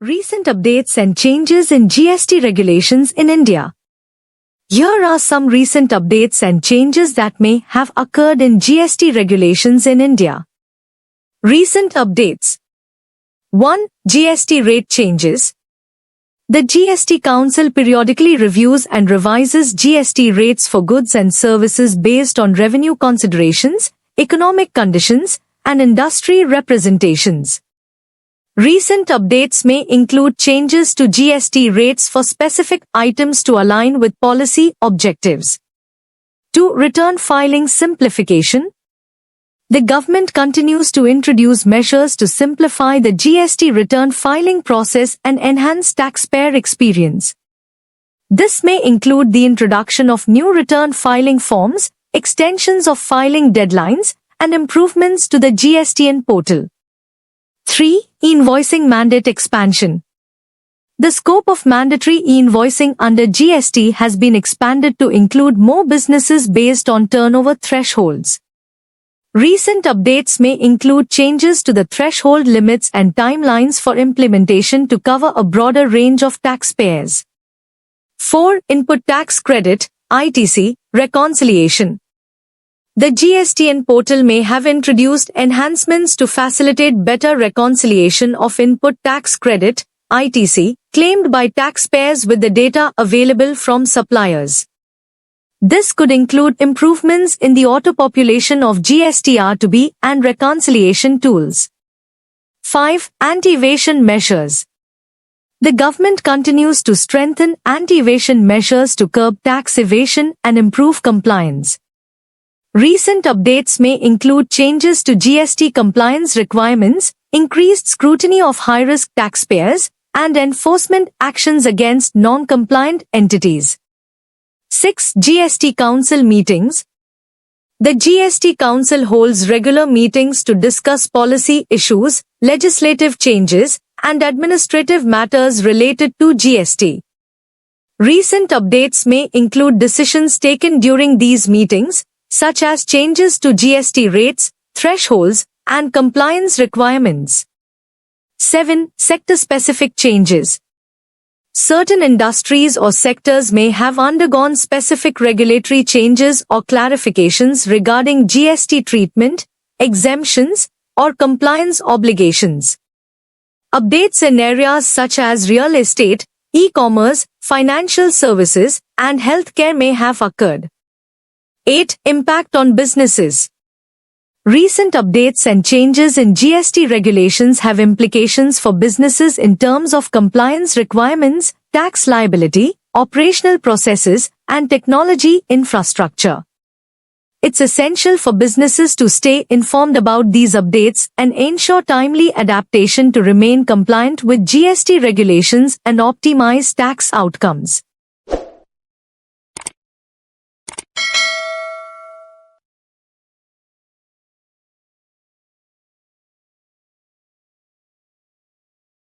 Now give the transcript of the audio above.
Recent updates and changes in GST regulations in India. Here are some recent updates and changes that may have occurred in GST regulations in India. Recent updates. 1. GST rate changes. The GST Council periodically reviews and revises GST rates for goods and services based on revenue considerations, economic conditions, and industry representations. Recent updates may include changes to GST rates for specific items to align with policy objectives. 2. Return filing simplification. The government continues to introduce measures to simplify the GST return filing process and enhance taxpayer experience. This may include the introduction of new return filing forms, extensions of filing deadlines, and improvements to the GSTN portal. 3. E-invoicing mandate expansion. The scope of mandatory e-invoicing under GST has been expanded to include more businesses based on turnover thresholds. Recent updates may include changes to the threshold limits and timelines for implementation to cover a broader range of taxpayers. 4. Input tax credit, ITC, reconciliation. The GSTN portal may have introduced enhancements to facilitate better reconciliation of input tax credit, ITC, claimed by taxpayers with the data available from suppliers. This could include improvements in the auto-population of GST-R2B and reconciliation tools. 5. Anti-evasion measures. The government continues to strengthen anti-evasion measures to curb tax evasion and improve compliance. Recent updates may include changes to GST compliance requirements, increased scrutiny of high-risk taxpayers, and enforcement actions against non-compliant entities. 6. GST Council meetings. The GST Council holds regular meetings to discuss policy issues, legislative changes, and administrative matters related to GST. Recent updates may include decisions taken during these meetings, such as changes to GST rates, thresholds, and compliance requirements. 7. Sector-specific changes. Certain industries or sectors may have undergone specific regulatory changes or clarifications regarding GST treatment, exemptions, or compliance obligations. Updates in areas such as real estate, e-commerce, financial services, and healthcare may have occurred. 8. Impact on businesses. Recent updates and changes in GST regulations have implications for businesses in terms of compliance requirements, tax liability, operational processes, and technology infrastructure. It's essential for businesses to stay informed about these updates and ensure timely adaptation to remain compliant with GST regulations and optimize tax outcomes.